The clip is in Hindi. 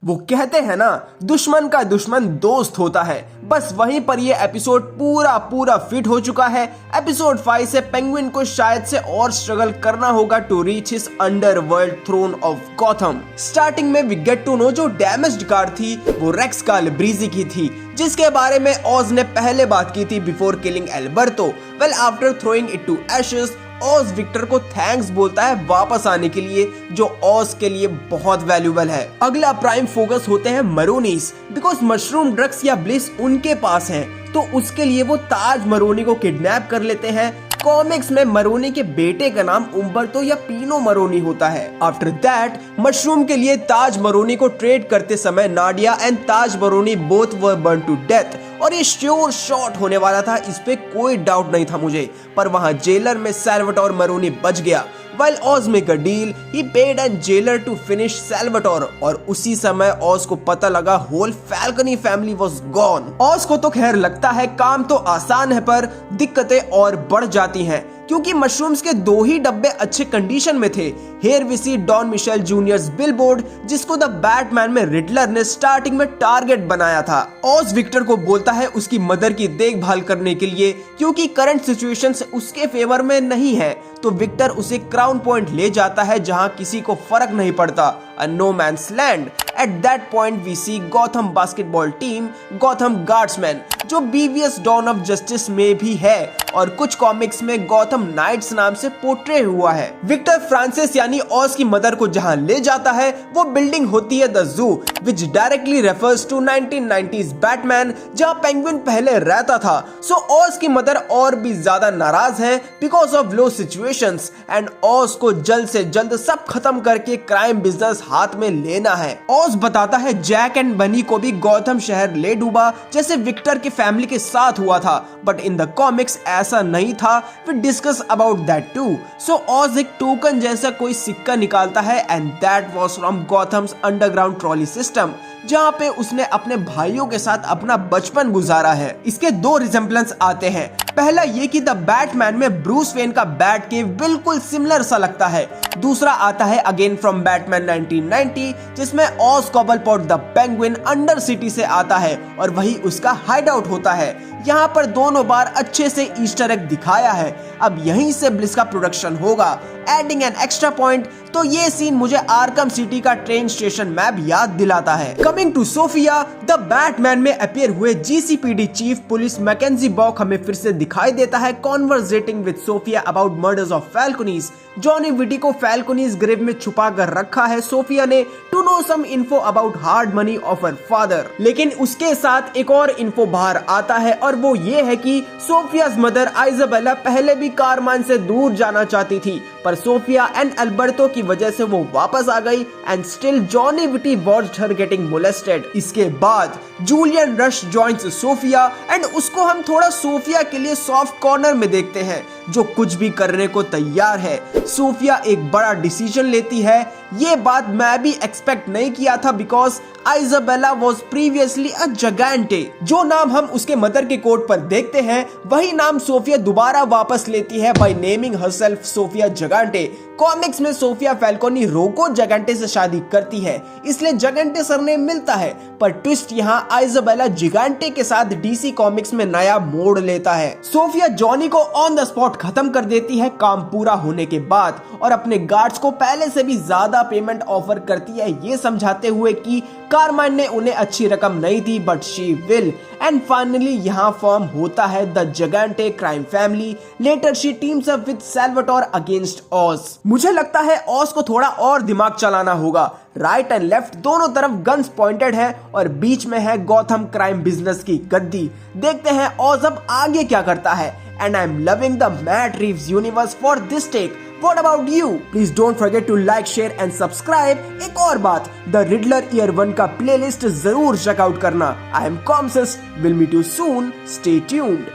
वो कहते हैं ना, दुश्मन का दुश्मन दोस्त होता है। बस वहीं पर ये एपिसोड पूरा फिट हो चुका है। एपिसोड 5 से पेंगुइन को शायद से और स्ट्रगल करना होगा to reach his underworld throne of Gotham. Starting में वी गेट टू नो जो डैमेज्ड कार थी वो रेक्स कालाब्रिज़ी की थी, जिसके बारे में ऑज ने पहले बात की थी before killing Alberto. Well after throwing it to ashes, Oz Victor को थैंक्स बोलता है वापस आने के लिए, जो ऑज के लिए बहुत वैल्यूबल है। अगला प्राइम फोकस होते हैं मरोनीस, बिकॉज मशरूम ड्रग्स या ब्लिस उनके पास हैं, तो उसके लिए वो ताज मरोनी को किडनैप कर लेते हैं। कॉमिक्स में मरोनी के बेटे का नाम उम्बर्तो या पीनो मरोनी होता है। आफ्टर दैट मशरूम के लिए ताज मरोनी को ट्रेड करते समय Nadia and Taj Maroni both were burn to death, और ये श्योर शॉट होने वाला था, इस पे कोई डाउट नहीं था मुझे। पर वहां जेलर में सैल्वाटोर मरोनी बच गया। While Oz make a deal, he paid a jailer to finish Salvatore, और उसी समय Oz को पता लगा whole Falcone family was gone। Oz को तो खैर लगता है काम तो आसान है, पर दिक्कतें और बढ़ जाती हैं, क्योंकि मशरूम्स के 2 ही डब्बे अच्छे कंडीशन में थे। Here we see Don Mitchell Junior's billboard, जिसको द बैटमैन में रिडलर ने स्टार्टिंग में टारगेट बनाया था। ऑज विक्टर को बोलता है उसकी मदर की देखभाल करने के लिए, क्योंकि करंट सिचुएशन उसके फेवर में नहीं है। तो विक्टर उसे क्राउन पॉइंट ले जाता है, जहां किसी को फर्क नहीं पड़ता, a no man's land. At that point we see Gotham basketball team, Gotham Guardsmen, जो बीवीएस डॉन ऑफ जस्टिस में भी है और कुछ कॉमिक्स में गॉथम नाइट्स नाम से पोर्ट्रे हुआ है। विक्टर फ्रांसिस यानी ऑज की मदर को जहां ले जाता है, वो बिल्डिंग होती है the zoo, which directly refers to 1990s Batman, जहां पेंगुइन पहले रहता था। सो ऑज की मदर और भी ज्यादा नाराज है because of low situations, and Oz को जल्द से जल्द सब खत्म करके क्राइम बिजनेस हाथ में लेना है। ऑज बताता है जैक एंड बनी को भी गॉथम शहर ले डूबा, जैसे विक्टर की फैमिली के साथ हुआ था, बट इन द कॉमिक्स ऐसा नहीं था। We discuss about that too. So Oz एक टोकन जैसा कोई सिक्का निकालता है, and that was from Gotham's underground trolley system, जहां पे उसने अपने भाइयों के साथ अपना बचपन गुजारा है। इसके 2 रिजेम्बलेंस आते हैं। पहला ये कि द बैटमैन में ब्रूस वेन का बैट केव बिल्कुल सिमिलर सा लगता है। दूसरा आता है अगेन फ्रॉम बैटमैन 1990, जिसमें ऑज कॉबलपॉट द पेंगुइन अंडर सिटी से आता है और वही उसका हाइड आउट होता है। यहाँ पर दोनों बार अच्छे से ईस्टर एग दिखाया है। अब यहीं से ब्लिस का प्रोडक्शन होगा। एडिंग एन एक्स्ट्रा पॉइंट, तो ये सीन मुझे आर्कम सिटी का ट्रेन स्टेशन मैप याद दिलाता है। Coming to Sofia, the Batman में अपीयर हुए GCPD chief police Mackenzie Bock हमें फिर से दिखाई देता है conversating with Sofia about murders of Falcones. Johnny Viti को फैल्कोनीज ग्रेव में छुपा कर रखा है सोफिया ने, to know some info about hard money of her father. लेकिन उसके साथ एक और इन्फो बाहर आता है, और वो ये है कि सोफियाज मदर आइजाबेला पहले भी कारमान से दूर जाना चाहती थी, पर सोफिया एंड अल्बर्टो की वजह से वो वापस आ गई, and still Johnny Viti watched her getting molested. इसके बाद Julian Rush joins Sophia, and उसको हम थोड़ा सोफिया के लिए सॉफ्ट कॉर्नर में देखते हैं, जो कुछ भी करने को तैयार है। सोफिया एक बड़ा डिसीजन लेती है। ये बात मैं भी एक्सपेक्ट नहीं किया था, बिकॉज आइजाबेला वॉज प्रीवियसली अ जगांटे। जो नाम हम उसके मदर के कोड पर देखते हैं, वही नाम सोफिया दोबारा वापस लेती है by naming herself Sofia Gigante. Comics में सोफिया फैल्कोनी रोको जगांटे से शादी करती है, इसलिए जगांटे सरनेम मिलता है, पर ट्विस्ट यहाँ आइजाबेला जिगांटे के साथ डीसी कॉमिक्स में नया मोड़ लेता है। सोफिया जॉनी को ऑन द स्पॉट खत्म कर देती है काम पूरा होने के बाद, और अपने गार्ड्स को पहले से भी ज्यादा पेमेंट ऑफर करती है, ये समझाते हुए कि कारमाइन ने उन्हें अच्छी रकम नहीं दी, but she will. And finally यहाँ फॉर्म होता है the Gigante crime family. Later she teams up with Salvatore against Oz. मुझे लगता है ऑज को थोड़ा और दिमाग चलाना होगा। राइट एंड लेफ्ट दोनों तरफ गन्स पॉइंटेड है, और बीच में है गॉथम क्राइम बिजनेस की गद्दी। देखते हैं ऑज अब आगे क्या करता है। And I am loving the Matt Reeves universe for this take. What about you? Please don't forget to like, share and subscribe. एक और बात, द रिडलर ईयर 1 का प्लेलिस्ट जरूर चेकआउट करना। I am Comsys. Will meet you soon. Stay tuned.